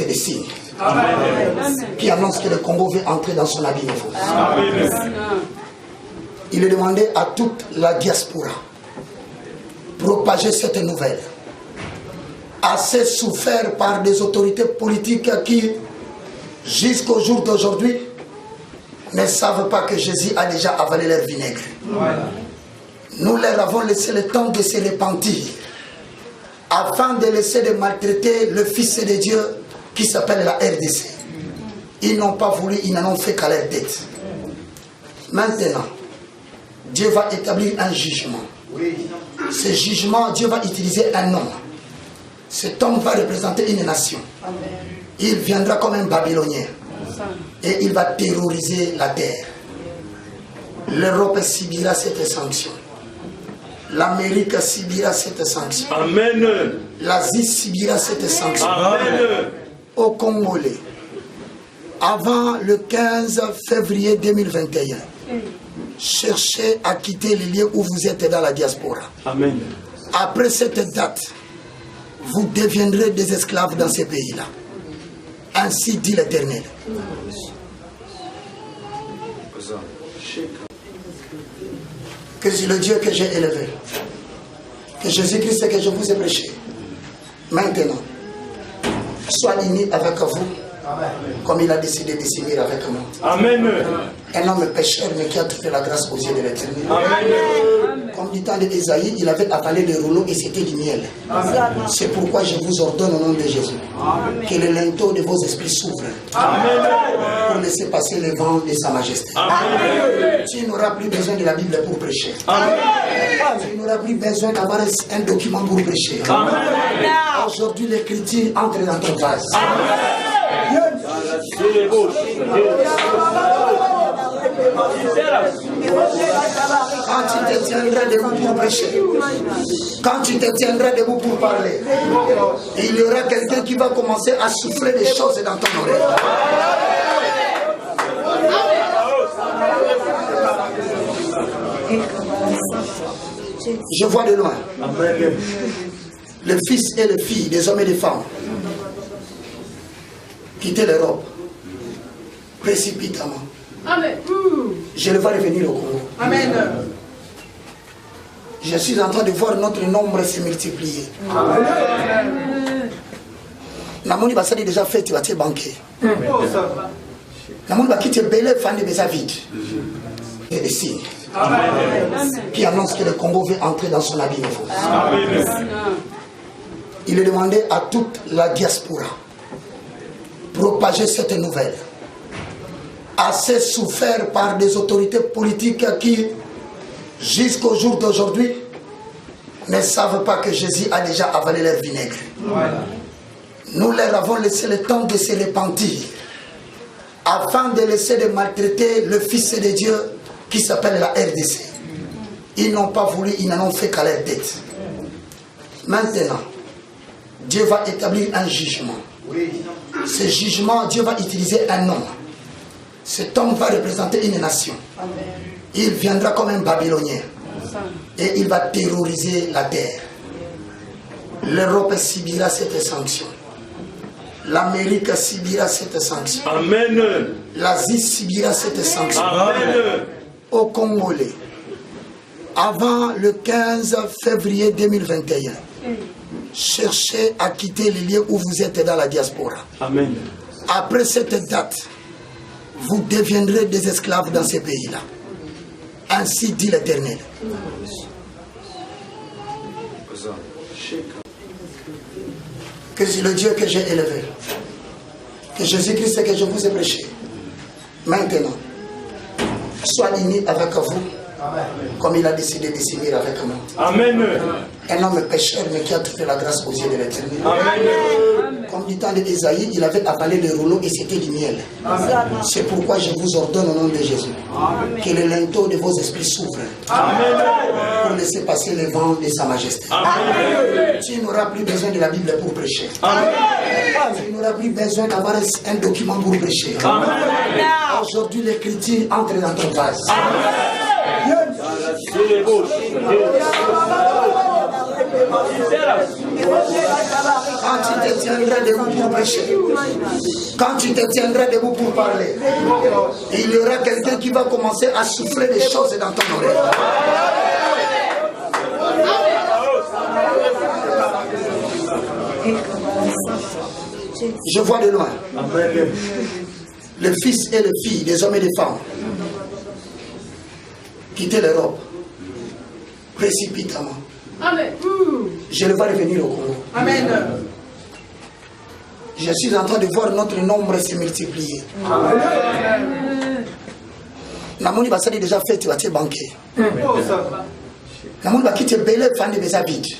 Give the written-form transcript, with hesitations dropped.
et des signes qui annoncent que le Congo veut entrer dans son habit nouveau. Il est demandé à toute la diaspora propager cette nouvelle, assez souffert par des autorités politiques qui, jusqu'au jour d'aujourd'hui, ne savent pas que Jésus a déjà avalé leur vinaigre. Nous leur avons laissé le temps de se repentir, afin de laisser de maltraiter le Fils de Dieu qui s'appelle la RDC. Ils n'ont pas voulu, ils n'en ont fait qu'à leur tête. Maintenant, Dieu va établir un jugement. Ce jugement, Dieu va utiliser un homme. Cet homme va représenter une nation. Il viendra comme un Babylonien. Et il va terroriser la terre. L'Europe subira cette sanction. L'Amérique subira cette sanction. Amen. L'Asie subira cette sanction. Amen. Au Congolais, avant le 15 février 2021, cherchez à quitter les lieux où vous êtes dans la diaspora. Amen. Après cette date, vous deviendrez des esclaves dans ces pays-là. Ainsi dit l'Éternel. Que c'est le Dieu que j'ai élevé, que Jésus-Christ que je vous ai prêché, maintenant, soit uni avec vous, comme il a décidé de s'unir avec moi. Amen. Un homme pécheur, mais qui a trouvé la grâce aux yeux de l'Éternel. Amen. Comme du temps d'Ésaïe, il avait avalé le rouleau et c'était du miel. C'est pourquoi je vous ordonne au nom de Jésus que le linteau de vos esprits s'ouvre pour laisser passer le vent de sa majesté. Amen. Tu n'auras plus besoin de la Bible pour prêcher. Amen. Tu n'auras plus besoin d'avoir un document pour prêcher. Aujourd'hui, l'écriture entre dans ton vase. Quand tu te tiendras debout pour prêcher, quand tu te tiendras debout pour parler, il y aura quelqu'un qui va commencer à souffler des choses dans ton oreille. Je vois de loin le fils et les filles des hommes et des femmes quitter l'Europe précipitamment. Amen. Je le vois revenir au Congo. Amen. Je suis en train de voir notre nombre se multiplier. Namoni basali déjà fait, tu vas te banquer. Namoni bakite belé fan de besa vide. Et des signes qui annoncent que le Congo veut entrer dans son habit nouveau. Il est demandé à toute la diaspora propager cette nouvelle, assez souffert par des autorités politiques qui, jusqu'au jour d'aujourd'hui, ne savent pas que Jésus a déjà avalé leur vinaigre. Nous leur avons laissé le temps de se repentir, afin de laisser de maltraiter le Fils de Dieu qui s'appelle la RDC. Ils n'ont pas voulu, ils n'en ont fait qu'à leur tête. Maintenant, Dieu va établir un jugement. Ce jugement, Dieu va utiliser un homme. Cet homme va représenter une nation. Il viendra comme un Babylonien. Et il va terroriser la terre. L'Europe subira cette sanction. L'Amérique subira cette sanction. Amen. L'Asie subira cette sanction. Amen. Au Congolais, avant le 15 février 2021, cherchez à quitter les lieux où vous êtes dans la diaspora. Amen. Après cette date, vous deviendrez des esclaves dans ces pays-là. Ainsi dit l'Éternel. Que c'est le Dieu que j'ai élevé, que Jésus-Christ que je vous ai prêché, maintenant, soit uni avec vous, comme il a décidé de s'unir avec moi. Amen. Un homme pécheur, mais qui a trouvé la grâce aux yeux de l'Éternel. Amen. Comme du temps d'Ésaïe, il avait avalé le rouleau et c'était du miel. C'est pourquoi je vous ordonne au nom de Jésus que le linteau de vos esprits s'ouvre pour laisser passer le vent de sa majesté. Amen. Tu n'auras plus besoin de la Bible pour prêcher. Amen. Tu n'auras plus besoin d'avoir un document pour prêcher. Amen. Aujourd'hui, l'écriture entre dans ton vase. Quand tu te tiendras debout pour prêcher, quand tu te tiendras debout pour parler, il y aura quelqu'un qui va commencer à souffler des choses dans ton oreille. Je vois de loin les fils et les filles, des hommes et des femmes, quitter l'Europe précipitamment. Amen. Je le vois revenir au Congo. Amen. Je suis en train de voir notre nombre se multiplier. Namoni basali déjà fait tu vas te banquer. Namoni bakite belé fan de mes habits.